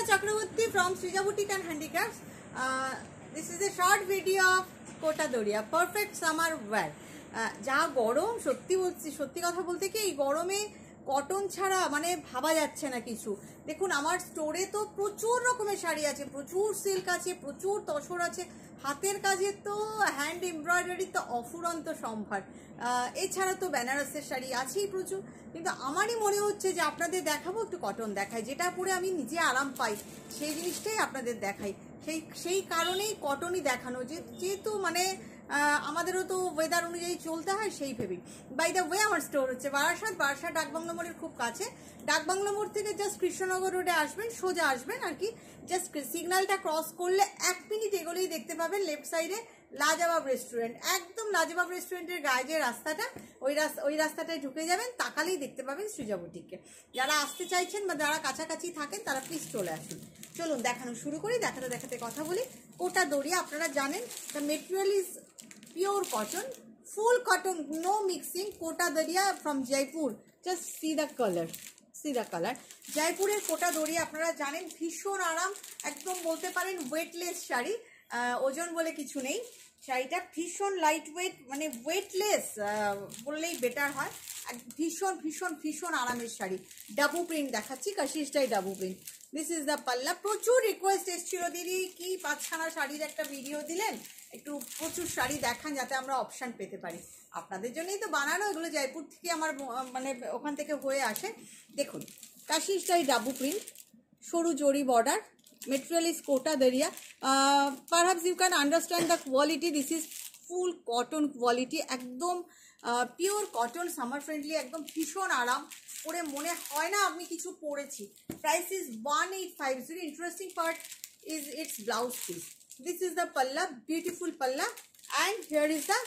Chakraborty from Srija Boutique and Handicrafts. This is a short video of Kota Doria, perfect summer wear. যা গরম সত্যি বলছি, সত্যি কথা বলতে কি এই গরমে কটন ছাড়া মানে ভাবা যাচ্ছে না কিছু। দেখুন আমার স্টোরে তো প্রচুর রকমের শাড়ি আছে, প্রচুর সিল্ক আছে, প্রচুর তসর আছে, হাতের কাজে তো হ্যান্ড এমব্রয়ডারি তো অফুরন্ত সম্ভার। এছাড়া তো বেনারসের শাড়ি আছেই প্রচুর, কিন্তু আমারই মনে হচ্ছে যে আপনাদের দেখাবো একটু কটন দেখাই, যেটা পরে আমি নিজে আরাম পাই সেই জিনিসটাই আপনাদের দেখাই। সেই কারণেই কটনই দেখানো, যেহেতু মানে আমাদেরও তো ওয়েদার অনুযায়ী চলতে হয় সেই ভেবেই। বাই দ্য ওয়ে আমার স্টোর হচ্ছে বারাসাত ডাকবাংলো মোড়ের খুব কাছে। ডাকবাংলো মোড় থেকে জাস্ট কৃষ্ণনগর রোডে আসবেন, সোজা আসবেন আর কি, জাস্ট সিগন্যালটা ক্রস করলে 1 মিনিট এগোলেই দেখতে পাবেন লেফট সাইডে লাজবাব রেস্টুরেন্ট। একদম লাজবাব রেস্টুরেন্টের গায়ে যে রাস্তাটা, ওই রাস্তাটায় ঢুকে যাবেন, তাকালেই দেখতে পাবেন সৃজা বুটিককে। যারা আসতে চাইছেন বা যারা কাছাকাছি থাকেন তারা প্লিজ চলে আসুন। চলুন দেখানো শুরু করি। দেখাতে দেখাতে কথা বলি। কোটা দড়িয়া আপনারা জানেন, the material is pure cotton, full cotton, no mixing. Kota Doria from Jaipur, just see the colour, জয়পুরের কোটা দড়িয়া আপনারা জানেন ভীষণ আরাম, একদম বলতে পারেন ওয়েটলেস শাড়ি, ওজন বলে কিছু নেই। শাড়িটা ভীষণ লাইট ওয়েট, মানে ওয়েটলেস বললেই বেটার হয়। ভীষণ ভীষণ ভীষণ আরামের শাড়ি। ডাবু প্রিন্ট দেখাচ্ছি, কাশিসটাই Dabu print. This is the palla. প্রচুর রিকোয়েস্ট এসেছিল, দিদি কি 5খানা শাড়ির একটা ভিডিও দিলেন, একটু প্রচুর শাড়ি দেখান যাতে আমরা অপশান পেতে পারি। আপনাদের জন্যই তো বানানো, এগুলো জয়পুর থেকে আমার মানে ওখান থেকে হয়ে আসে। দেখুন কাশিসটাই ডাবু প্রিন্ট, সরু জরি border, material is Kota Daria. Perhaps you can understand the quality. This is full cotton quality, একদম পিওর কটন, সামার ফ্রেন্ডলি, একদম ভীষণ আরাম। পরে মনে হয় না আমি কিছু পরেছি। Price is 1850. Interesting part is its blouse piece. This is the palla, beautiful palla, and here is the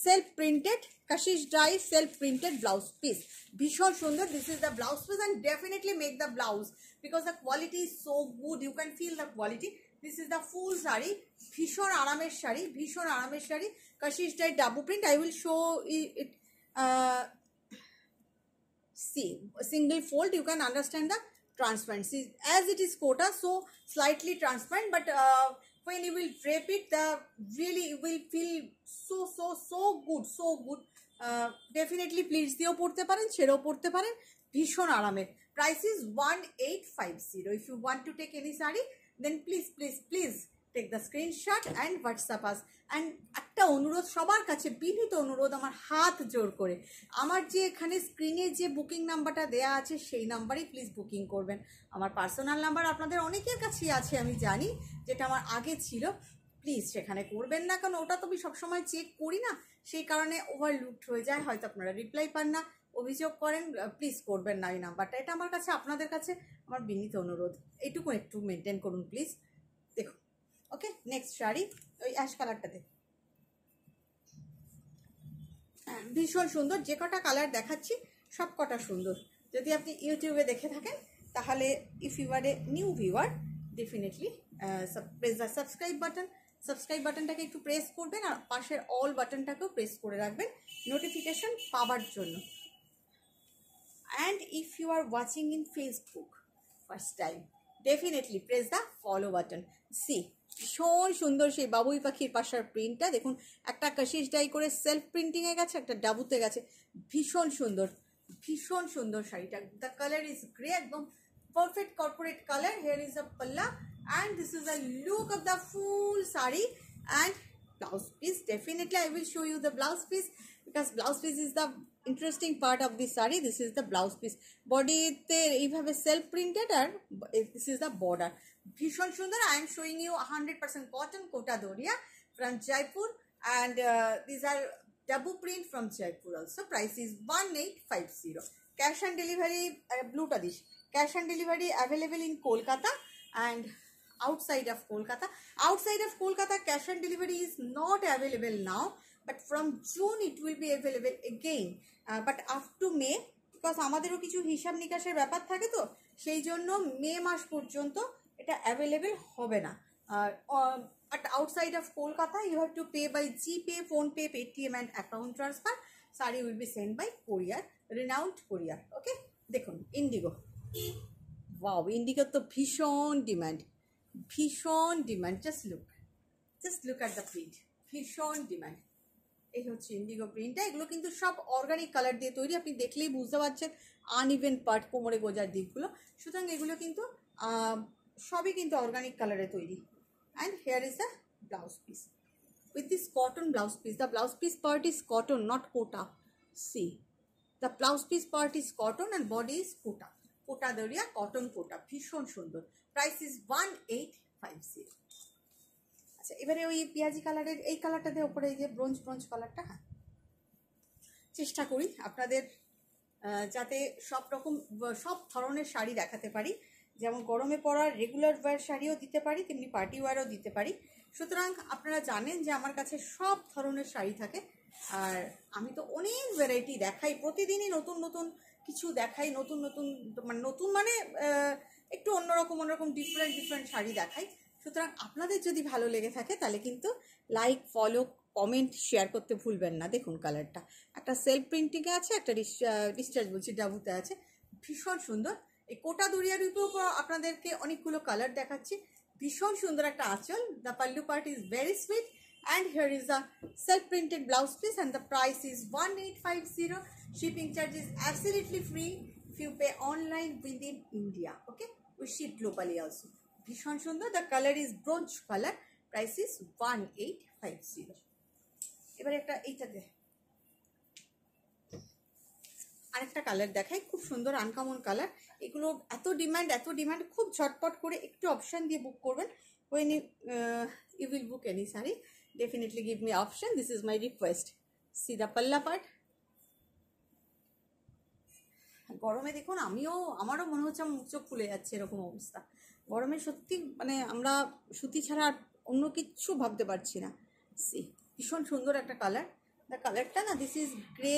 self printed Kashish dye self printed blouse piece. ভীষণ সুন্দর। This is the blouse piece, and definitely make the blouse because the quality is so good, you can feel the quality. This is the full sari, ভীষণ আরামের শাড়ি, ভীষণ আরামের sari. Kashish dye Dabu print. I will show it. See, single fold, you can understand the transparency. As it is Kota, so slightly transparent, but when you will drape it, the really you will feel so good. Definitely pleats দিয়েও পড়তে পারেন, ছেড়েও পড়তে পারেন, ভীষণ আরামের। Price is 1850. If you want to take any saree, then please take the screenshot and WhatsApp us. And একটা অনুরোধ সবার কাছে, বিনীত অনুরোধ আমার হাত জোর করে, আমার যে এখানে স্ক্রিনে যে বুকিং নাম্বারটা দেয়া আছে সেই নাম্বারেই প্লিজ বুকিং করবেন। আমার পার্সোনাল নাম্বার আপনাদের অনেকের কাছেই আছে আমি জানি, যেটা আমার আগে ছিল। প্লিজ সেখানে করবেন না, কারণ ওটা তো আমি সবসময় চেক করি না, সেই কারণে ওভারলুকড হয়ে যায়, হয়তো আপনারা রিপ্লাই পান না, অভিযোগ করেন। প্লিজ করবেন না এই নাম্বারটা, এটা আমার কাছে আপনাদের কাছে আমার বিনীত অনুরোধ, এইটুকু একটু মেনটেন করুন প্লিজ। দেখুন ওকে, নেক্সট শাড়ি ওই অ্যাশ কালারটাতে, ভীষণ সুন্দর। যে কটা কালার দেখাচ্ছি সব কটা সুন্দর। যদি আপনি ইউটিউবে দেখে থাকেন তাহলে if you are a new viewer, definitely press the subscribe বাটনটাকে একটু প্রেস করবেন, আর পাশের অল বাটনটাকেও প্রেস করে রাখবেন নোটিফিকেশন পাওয়ার জন্য। And if you are watching in Facebook first time, definitely press the follow button. See, ভীষণ সুন্দর সেই বাবুই পাখির পাশার প্রিন্টটা দেখুন, একটা কাশিস ডাই করে সেলফ প্রিন্টিংয়ে গেছে, একটা ডাবুতে গেছে, ভীষণ সুন্দর ভীষণ সুন্দর শাড়িটা। দ্য কালার ইজ গ্রে, একদম perfect corporate colour. Here is the পাল্লা, and this is the look of the full saree and blouse piece. Definitely I will show you the blouse piece, because blouse piece is the interesting part of this saree. This is the blouse piece. Body te এইভাবে self printed, আর this is the border. ভীষণ সুন্দর। I am showing you 100% cotton Kota Doria from Jaipur, and these are double print from Jaipur also. Price is 1850. Cash on delivery, blue tadish, cash on delivery available in Kolkata and outside of Kolkata. Outside of Kolkata, cash on delivery is not available now, but from June it will be available again, but up to May, because আমাদেরও কিছু হিসাব নিকাশের ব্যাপার থাকে, তো সেই জন্য মে মাস পর্যন্ত এটা অ্যাভেলেবেল হবে না। But outside of Kolkata you have to pay by GPay, PhonePe, Paytm and account transfer. Saree will be sent by courier, renowned courier. Okay, দেখুন ইন্ডিগো, ওয়াও, ইন্ডিগোর তো ভীষণ ডিমান্ড, ভীষণ demand. Just look at the print, ভীষণ demand. এই হচ্ছে Indigo প্রিন্টটা। এগুলো কিন্তু সব অর্গানিক কালার দিয়ে তৈরি, আপনি দেখলেই বুঝতে পারছেন আনইভেন পার্ট, কোমরে গোজার দিকগুলো। সুতরাং এগুলো কিন্তু সবই কিন্তু অর্গানিক কালারে তৈরি। And hair is the blouse piece with this cotton blouse piece. The blouse piece part is cotton, not kota. See, the blouse piece part is cotton and body is kota. Kota daria, cotton kota. ভীষণ সুন্দর। Price is 1850. আচ্ছা, এবারে ওই পেঁয়াজি কালারের এই কালারটা দিয়ে ওপরে এই যে ব্রোঞ্জ কালারটা, হ্যাঁ, চেষ্টা করি আপনাদের যাতে সব ধরনের শাড়ি দেখাতে পারি। যেমন গরমে পরার রেগুলার ওয়্যার শাড়িও দিতে পারি, তেমনি পার্টি ওয়্যারও দিতে পারি। সুতরাং আপনারা জানেন যে আমার কাছে সব ধরনের শাড়ি থাকে, আর আমি তো অনেক ভ্যারাইটি দেখাই, প্রতিদিনই নতুন নতুন কিছু দেখাই, নতুন মানে একটু অন্যরকম ডিফারেন্ট শাড়ি দেখাই। সুতরাং আপনাদের যদি ভালো লেগে থাকে তাহলে কিন্তু লাইক, ফলো, কমেন্ট, শেয়ার করতে ভুলবেন না। দেখুন কালারটা একটা সেলফ প্রিন্টিংয়ে আছে, একটা ডিসচার্জ বলছি ডাবুতে আছে, ভীষণ সুন্দর। এই কোটা দরিয়ার উপর আপনাদেরকে অনেকগুলো কালার দেখাচ্ছি, ভীষণ সুন্দর একটা আঁচল। The pallu part is very sweet and here is the self printed blouse piece and the price is 1850. Shipping charge is absolutely free if you pay online within India. Okay, we ship globally also. ভীষণ সুন্দর। The colour is bronze colour, price is 1850. এবারে একটা এইটাতে আরেকটা colour দেখাই, খুব সুন্দর uncommon colour. এগুলো এত ডিমান্ড, খুব ঝটপট করে একটু অপশান দিয়ে বুক করবেন। when you will book any saree, definitely give me option. This is my request. See the palla part. গরমে দেখুন আমারও মনে হচ্ছে মুখ চোখ ফুলে যাচ্ছে, এরকম অবস্থা। গরমে সত্যি মানে আমরা সুতি ছাড়া আর অন্য কিচ্ছু ভাবতে পারছি না। সি, ভীষণ সুন্দর একটা কালার। দ্য কালারটা না, this is grey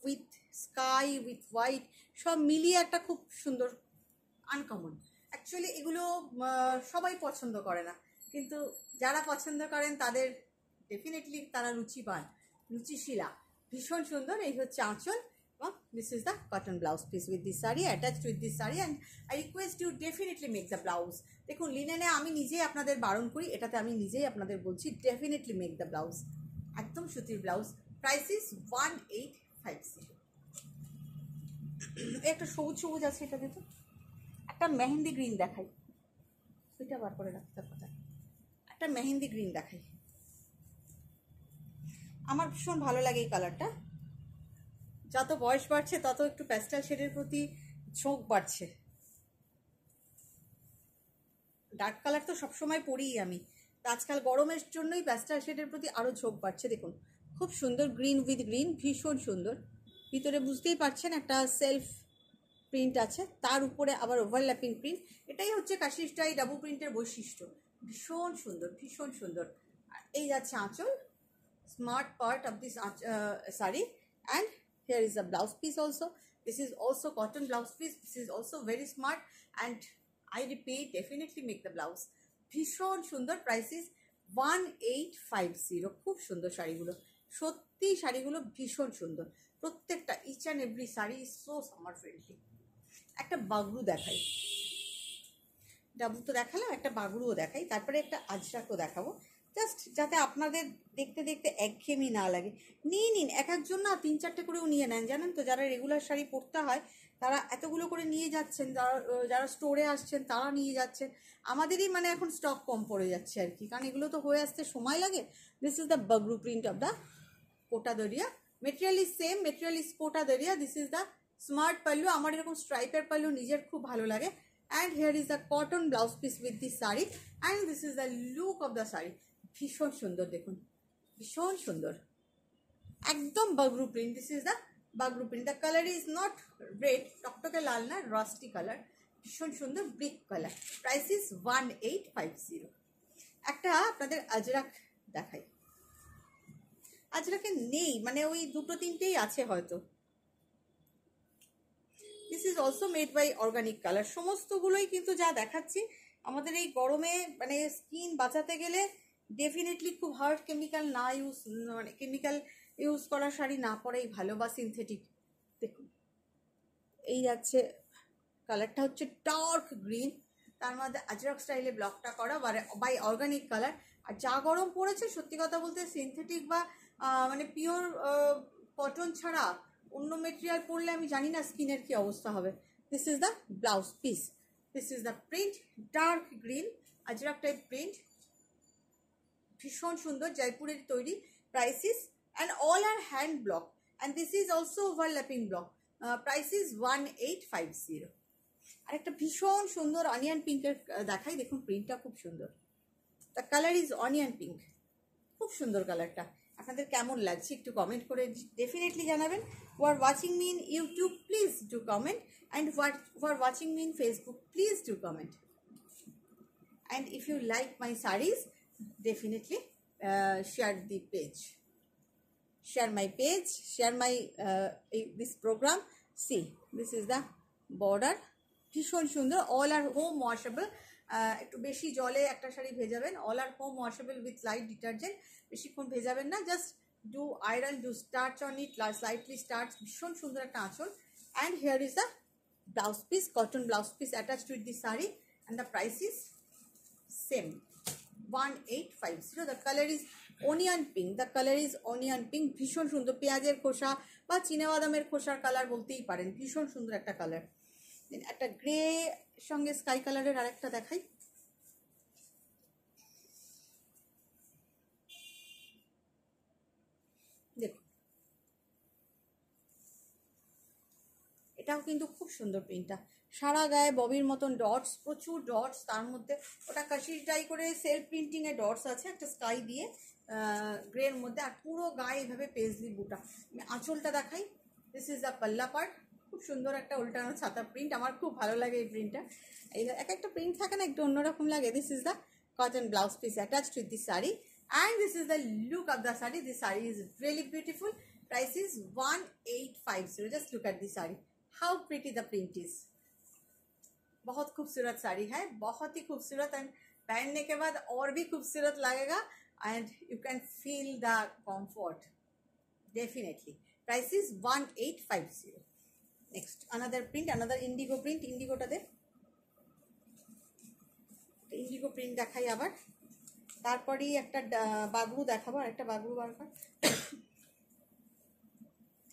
with sky with white, সব মিলিয়ে একটা খুব সুন্দর আনকমন। অ্যাকচুয়ালি এগুলো সবাই পছন্দ করে না, কিন্তু যারা পছন্দ করেন তাদের ডেফিনেটলি তারা রুচিশীলা। ভীষণ সুন্দর। এই হচ্ছে আঁচল এবং this is the cotton blouse piece with this sari, attached with this sari. And I request you definitely make the blouse. দেখুন লিনেনে আমি নিজেই আপনাদের বারণ করি, এটাতে আমি নিজেই আপনাদের বলছি ডেফিনেটলি মেক দ্য ব্লাউজ। একদম সুতির ব্লাউজ। Price is 1850. একটা সবুজ আছে, এটা দিত একটা মেহেন্দি গ্রিন দেখাই, ওইটা বার করে রাখতে কথা। একটা মেহেন্দি গ্রিন দেখাই, আমার ভীষণ ভালো লাগে এই কালারটা। যত বয়স বাড়ছে তত একটু প্যাস্টেল শেডের প্রতি ঝোঁক বাড়ছে। ডার্ক কালার তো সবসময় পরিই আমি, আজকাল গরমের জন্যই প্যাস্টেল শেডের প্রতি আরও ঝোঁক বাড়ছে। দেখুন খুব সুন্দর, গ্রিন উইথ গ্রিন, ভীষণ সুন্দর। ভিতরে বুঝতেই পারছেন একটা সেলফ প্রিন্ট আছে, তার উপরে আবার ওভারল্যাপিং প্রিন্ট। এটাই হচ্ছে কাশি স্টাইল ডাবল প্রিন্টের বৈশিষ্ট্য। ভীষণ সুন্দর। আর এই যাচ্ছে আঁচল, smart part of this sari. And here is the blouse piece also. This is also cotton blouse piece. This is also very smart and I repeat definitely make the blouse. ভীষণ সুন্দর। Price is 1850. খুব সুন্দর শাড়িগুলো, সত্যি শাড়িগুলো ভীষণ সুন্দর প্রত্যেকটা। Each and every sari is so summer friendly. একটা বাগরু দেখাই, ডাবু তো দেখালাম, একটা বাগরুও দেখাই, তারপরে একটা আজরাকও দেখাবো, জাস্ট যাতে আপনাদের দেখতে দেখতে একঘেয়েমি না লাগে। নিয়ে নিন, এক একজন না 3-4টে করেও নিয়ে নেন, জানেন তো। যারা রেগুলার শাড়ি পরতে হয় তারা এতগুলো করে নিয়ে যাচ্ছেন, যারা স্টোরে আসছেন তারা নিয়ে যাচ্ছেন। আমাদেরই মানে এখন স্টক কম পড়ে যাচ্ছে আর কি, কারণ এগুলো তো হয়ে আসতে সময় লাগে। This is the Bagru print of the Kota Doria. Material is same, material is Kota Doria. This is the smart pallu. আমার এরকম স্ট্রাইপের পাল্লু নিজের খুব ভালো লাগে। And here is the cotton blouse piece with this sari and this is the look of the sari. ভীষণ সুন্দর, দেখুন ভীষণ সুন্দর, একদম Bagru print. This is the Bagru print. The colour is not red, টকটকে লাল না, রাস্টি কালার, ভীষণ সুন্দর ব্রিক কালার। Price is 1850. একটা আপনাদের আজরাক দেখাই। আজরাকে নেই, মানে ওই 2-3টেই আছে হয়তো। This is also made by organic colour. সমস্তগুলোই কিন্তু যা দেখাচ্ছি আমাদের এই গরমে মানে স্কিন বাঁচাতে গেলে ডেফিনেটলি খুব হার্ড কেমিক্যাল না মানে কেমিক্যাল ইউজ করা শাড়ি না পরাই ভালো, বা সিনথেটিক। দেখুন এই যাচ্ছে কালারটা হচ্ছে ডার্ক গ্রিন, তার মধ্যে আজরক স্টাইলে ব্লকটা করা বাই অর্গানিক কালার। আর যা গরম পড়েছে সত্যি কথা বলতে সিনথেটিক বা মানে পিওর কটন ছাড়া অন্য মেটেরিয়াল পরলে আমি জানি না স্কিনের কি অবস্থা হবে। This is the blouse piece, this is the print, dark green Ajrak type print, ভীষণ সুন্দর, জয়পুরের তৈরি। Price is and all are hand block and this is also overlapping block. Price is 1850। আর একটা ভীষণ সুন্দর অনিয়ন পিঙ্কের দেখাই, দেখুন প্রিন্টটা খুব সুন্দর। The colour is onion pink, খুব সুন্দর কালারটা। আপনাদের কেমন লাগছে একটু কমেন্ট করে ডেফিনেটলি জানাবেন। Who are watching me in YouTube please do comment, and who are watching me in Facebook please do comment. And if you like my sarees, definitely share the page, share my page, share my this program. See, this is the border, ভীষণ সুন্দর। All are home washable, একটু বেশি জলে একটা শাড়ি ভেজাবেন। All are home washable with light detergent, বেশিক্ষণ ভেজাবেন না, just do iron, do starch on it, slightly starch. ভীষণ সুন্দর একটা আঁচল। And here is the blouse piece, cotton blouse piece attached with the sari, and the price is same 1850. The color is onion pink, the color is onion pink, ভীষণ সুন্দর, পেঁয়াজের খোসা বা চীনাবাদামের খোসার কালার বলতেই পারেন, ভীষণ সুন্দর একটা কালার। একটা গ্রে সঙ্গে স্কাই কালারের আরেকটা দেখাই, দেখুন এটাও কিন্তু খুব সুন্দর প্রিন্টটা। সারা গায়ে ববির মতন ডটস, প্রচুর ডটস, তার মধ্যে ওটা কাশির ডাই করে সেলফ প্রিন্টিংয়ে ডটস আছে, একটা স্কাই দিয়ে গ্রের মধ্যে, আর পুরো গায়ে এইভাবে পেজলি বুটা। আঁচলটা দেখাই, দিস ইজ দ্য পাল্লা পার্ট, খুব সুন্দর একটা উল্টানো ছাতা প্রিন্ট, আমার খুব ভালো লাগে এই প্রিন্টটা। এই এক একটা প্রিন্ট থাকে না একটু অন্যরকম লাগে। This is the cotton blouse piece attached with the saree, and this is the look of the saree. This saree is really beautiful. Price is 1850. Just look at the saree, how pretty the print is. बहुत खूबसूरत साड़ी है, बहुत ही खूबसूरत, and पहनने के बाद और भी खूबसूरत लगेगा, and you can feel the comfort definitely. Price is 1850। Next another print, another indigo print, इंडिगोटा दे इंडिगो प्रिंट দেখাই আবার, তারপরেই একটা বাগরু দেখাবো, আর একটা বাগরু বারবার।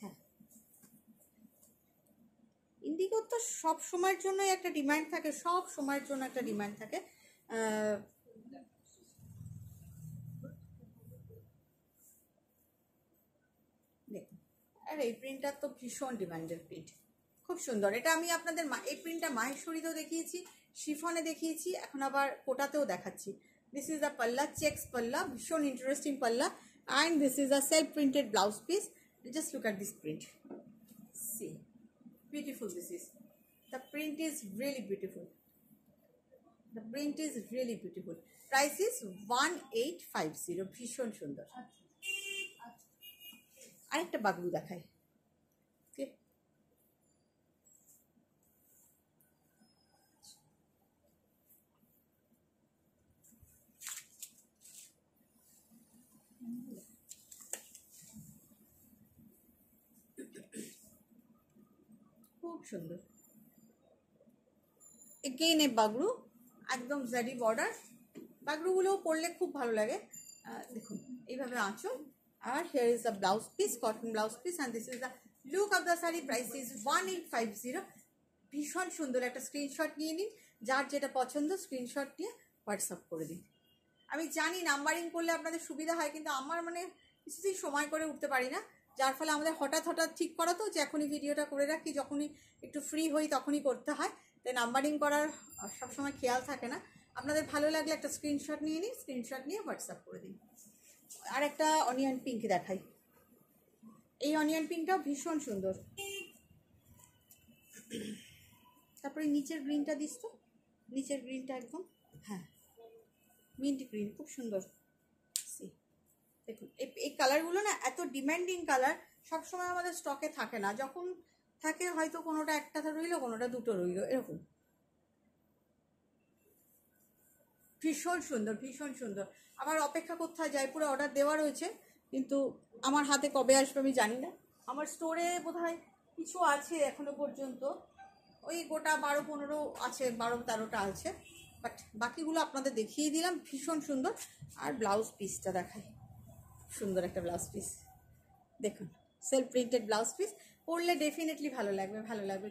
হ্যাঁ, ইন্ডিগো তো সব সময়ের জন্যই একটা ডিমান্ড থাকে, সব সময়ের জন্য একটা ডিমান্ড থাকে। দেখুন, আর এই প্রিন্টটা তো ভীষণ ডিমান্ডের প্রিন্ট, খুব সুন্দর। এটা আমি আপনাদের এই প্রিন্টটা মাহেশ্বরীতেও দেখিয়েছি, শিফনে দেখিয়েছি, এখন আবার কোটাতেও দেখাচ্ছি। দিস ইজ দ্য পাল্লা, চেক্স পাল্লা, ভীষণ ইন্টারেস্টিং পাল্লা, and this is the self printed blouse piece. Just look at this print, see, beautiful this is, the print is really beautiful, the print is really beautiful. Price is 1850, ভীষণ সুন্দর। আরেকটা বাগলু দেখাই, ওকে, খুব সুন্দর। Again এ বাগরু, একদম জারি border, বাগরুগুলো পরলে খুব ভালো লাগে। দেখুন এইভাবে আঁচল, আর here is the blouse piece, cotton blouse piece, and this is the look of the sari. Price is 1850। ভীষণ সুন্দর, একটা স্ক্রিনশট নিয়ে নিন, যার যেটা পছন্দ স্ক্রিনশট নিয়ে হোয়াটসঅ্যাপ করে দিন। আমি জানি নাম্বারিং করলে আপনাদের সুবিধা হয়, কিন্তু আমার মানে কিছুতেই সময় করে উঠতে পারি না, যার ফলে আমাদের হঠাৎ হঠাৎ ঠিক করা তো, যে এখনই ভিডিওটা করে রাখি, যখনই একটু ফ্রি হই তখনই করতে হয়, তাই নাম্বারিং করার সবসময় খেয়াল থাকে না। আপনাদের ভালো লাগলে একটা স্ক্রিনশট নিয়ে নিন, স্ক্রিনশট নিয়ে হোয়াটসঅ্যাপ করে দিন। আর একটা অনিয়ন পিঙ্ক দেখাই, এই অনিয়ন পিঙ্কটাও ভীষণ সুন্দর। তারপরে নিচের গ্রিনটা দিস তো, নিচের গ্রিনটা একদম, হ্যাঁ মিন্ট গ্রিন, খুব সুন্দর। দেখুন এই কালারগুলো না এত ডিমান্ডিং কালার, সবসময় আমাদের স্টকে থাকে না, যখন থাকে হয়তো কোনোটা একটা রইলো, কোনোটা দুটো রইলো, এরকম। ভীষণ সুন্দর, ভীষণ সুন্দর। আমার অপেক্ষা করতে হয়, জয়পুরে অর্ডার দেওয়া রয়েছে, কিন্তু আমার হাতে কবে আসবে আমি জানি না। আমার স্টোরে বোধহয় কিছু আছে এখনো পর্যন্ত, ওই গোটা 12-15 আছে, 12-13টা আছে, বাট বাকিগুলো আপনাদের দেখিয়ে দিলাম। ভীষণ সুন্দর। আর ব্লাউজ পিসটা দেখাই, সুন্দর একটা ব্লাউজ পিস দেখুন, সেলফ প্রিন্টেড ব্লাউজ পিস। পরলে ডেফিনেটলি ভালো লাগবে, ভালো লাগবে,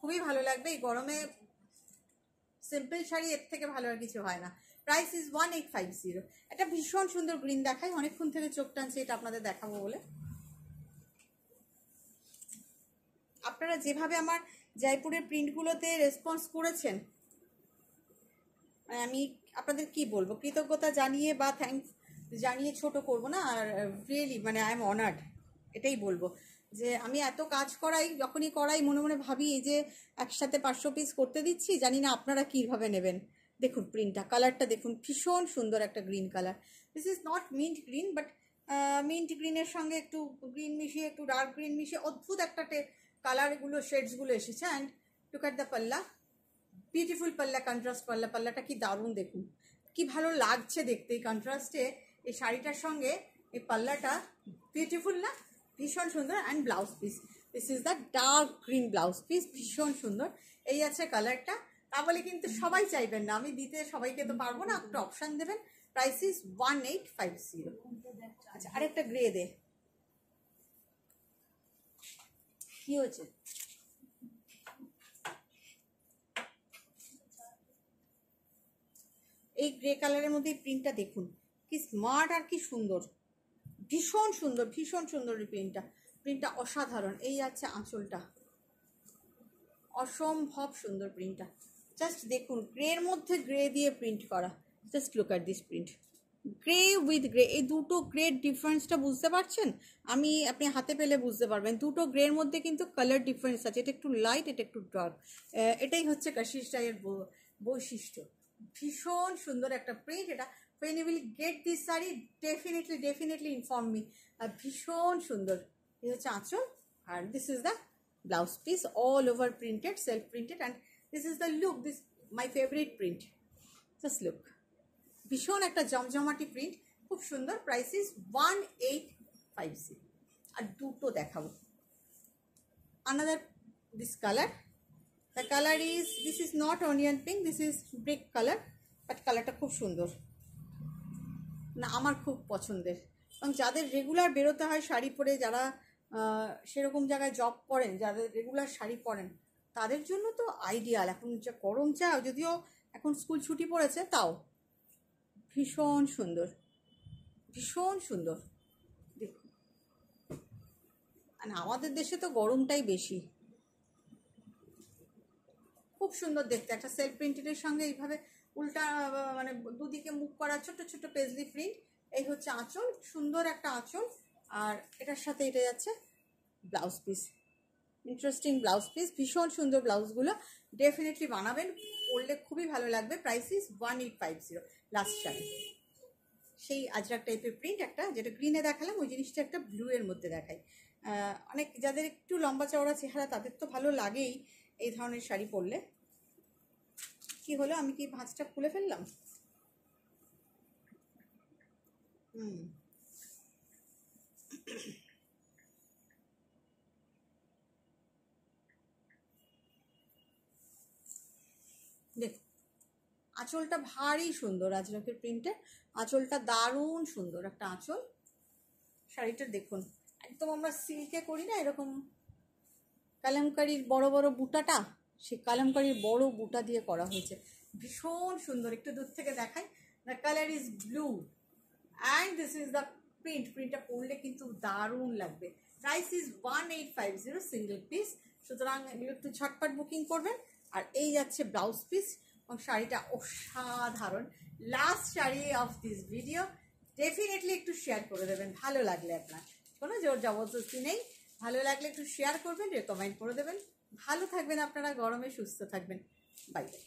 খুবই ভালো লাগবে। এই গরমে সিম্পল শাড়ি এর থেকে ভালো আর কিছু হয় না। Price is 1850। একটা ভীষণ সুন্দর গ্রিন দেখাই, অনেকক্ষণ থেকে চোখ টানছে এটা আপনাদের দেখাবো বলে। আপনারা যেভাবে আমার জয়পুরের প্রিন্টগুলোতে রেসপন্স করেছেন, আমি আপনাদের কি বলবো, কৃতজ্ঞতা জানিয়ে বা থ্যাঙ্কস জানিয়ে ছোট করব না। আর রিয়েলি মানে আই এম অনার্ড, এটাই বলবো যে আমি এত কাজ করাই, যখনই করাই মনে মনে ভাবি এই যে একসাথে 500 পিস করতে দিচ্ছি, জানি না আপনারা কীভাবে নেবেন। দেখুন প্রিন্টটা, কালারটা দেখুন, ভীষণ সুন্দর একটা green colour. This is not mint green, but mint গ্রিনের সঙ্গে একটু গ্রিন মিশিয়ে, একটু ডার্ক গ্রিন মিশিয়ে অদ্ভুত একটা কালারগুলো, শেডসগুলো এসেছে। And look at the palla, beautiful পাল্লা, কন্ট্রাস্ট পাল্লা। পাল্লাটা কি দারুণ, দেখুন কি ভালো লাগছে দেখতে এই কন্ট্রাস্টে। এই শাড়িটার সঙ্গে এই পাল্লাটা বিউটিফুল না, ভীষণ সুন্দর। And blouse piece, this is the dark green blouse piece, ভীষণ সুন্দর। এই আছে কালারটা। তা বলে কিন্তু সবাই চাইবেন না, আমি দিতে সবাইকে তো পারবো না, একটা অপশান দেবেন। Price is 1850। আচ্ছা, আরেকটা গ্রে দে, কি হয়েছে? এই গ্রে কালারের মধ্যে প্রিন্টটা দেখুন, কি স্মার্ট আর কি সুন্দর, ভীষণ সুন্দর, ভীষণ সুন্দর এই প্রিন্টটা অসাধারণ। এই আছে আঁচলটা, অসম্ভব সুন্দর প্রিন্টটা। জাস্ট দেখুন, গ্রের মধ্যে গ্রে দিয়ে প্রিন্ট করা। Just look at this print, grey with grey. এই দুটো গ্রের ডিফারেন্সটা বুঝতে পারছেন? আপনি হাতে পেলে বুঝতে পারবেন, দুটো গ্রের মধ্যে কিন্তু কালার ডিফারেন্স আছে। এটা একটু লাইট, এটা একটু ডার্ক। এটাই হচ্ছে কাশিস ডাইয়ের বৈশিষ্ট্য। ভীষণ সুন্দর একটা প্রিন্ট এটা। when you will get this saree, definitely inform me. ভীষণ সুন্দর। এই হচ্ছে আঁচল, আর this is the blouse piece, all over printed, self printed, and this is the look, this my favorite print. Just look, ভীষণ একটা জমজমাটি print, খুব সুন্দর। Price is 1850। আর দুটো দেখাবো। another this color, the color is, this is not onion pink, this is brick color, but কালারটা খুব সুন্দর না, আমার খুব পছন্দের। এবং যাদের রেগুলার বেরোতে হয় শাড়ি পরে, যারা সেরকম জায়গায় জব করেন, যাদের রেগুলার শাড়ি পরেন, তাদের জন্য তো আইডিয়াল। এখন যা গরম, চা যদিও এখন স্কুল ছুটি পড়েছে, তাও ভীষণ সুন্দর, ভীষণ সুন্দর। দেখুন, আর আমাদের দেশে তো গরমটাই বেশি। খুব সুন্দর দেখতে, একটা সেলফ প্রিন্টেডের সঙ্গে এইভাবে উল্টা মানে দুদিকে মুখ করা ছোট ছোট পেজলি প্রিন্ট। এই হচ্ছে আঁচল, সুন্দর একটা আঁচল। আর এটার সাথে এটা যাচ্ছে blouse piece, interesting blouse piece, ভীষণ সুন্দর ব্লাউজগুলো। ডেফিনেটলি বানাবেন, পরলে খুবই ভালো লাগবে। Price is 1850। লাস্ট শাড়ি, সেই আজরাক টাইপের প্রিন্ট একটা, যেটা গ্রিনে দেখালাম ওই জিনিসটা একটা ব্লু এর মধ্যে দেখাই। অনেক যাদের একটু লম্বা চওড়া চেহারা, তাদের তো ভালো লাগেই এই ধরনের শাড়ি পরলে। কি হলো, আমি কি ভাঁজটা খুলে ফেললাম? দেখ, আঁচলটা ভারী সুন্দর, আজরকের প্রিন্টের আঁচলটা দারুণ সুন্দর একটা আঁচল। শাড়িটা দেখুন, একদম আমরা সিল্কে করি না এরকম কালামকারির বড় বড় বুটাটা, সেই কালামকারির বড় বুটা দিয়ে করা হয়েছে, ভীষণ সুন্দর। একটু দূর থেকে দেখাই। The colour is blue and this is the print. প্রিন্টটা পরলে কিন্তু দারুণ লাগবে। Price is 1850 single piece. সুতরাং এগুলো একটু ঝটপট বুকিং করবেন। আর এই যাচ্ছে ব্লাউজ পিস, এবং শাড়িটা অসাধারণ। Last sari of this video, definitely একটু শেয়ার করে দেবেন ভালো লাগলে। আপনার কোনো জোর জবরদস্তি নেই, ভালো লাগলে একটু শেয়ার করবেন, রেকমেন্ড করে দেবেন। ভালো থাকবেন আপনারা, গরমে সুস্থ থাকবেন। Bye bye.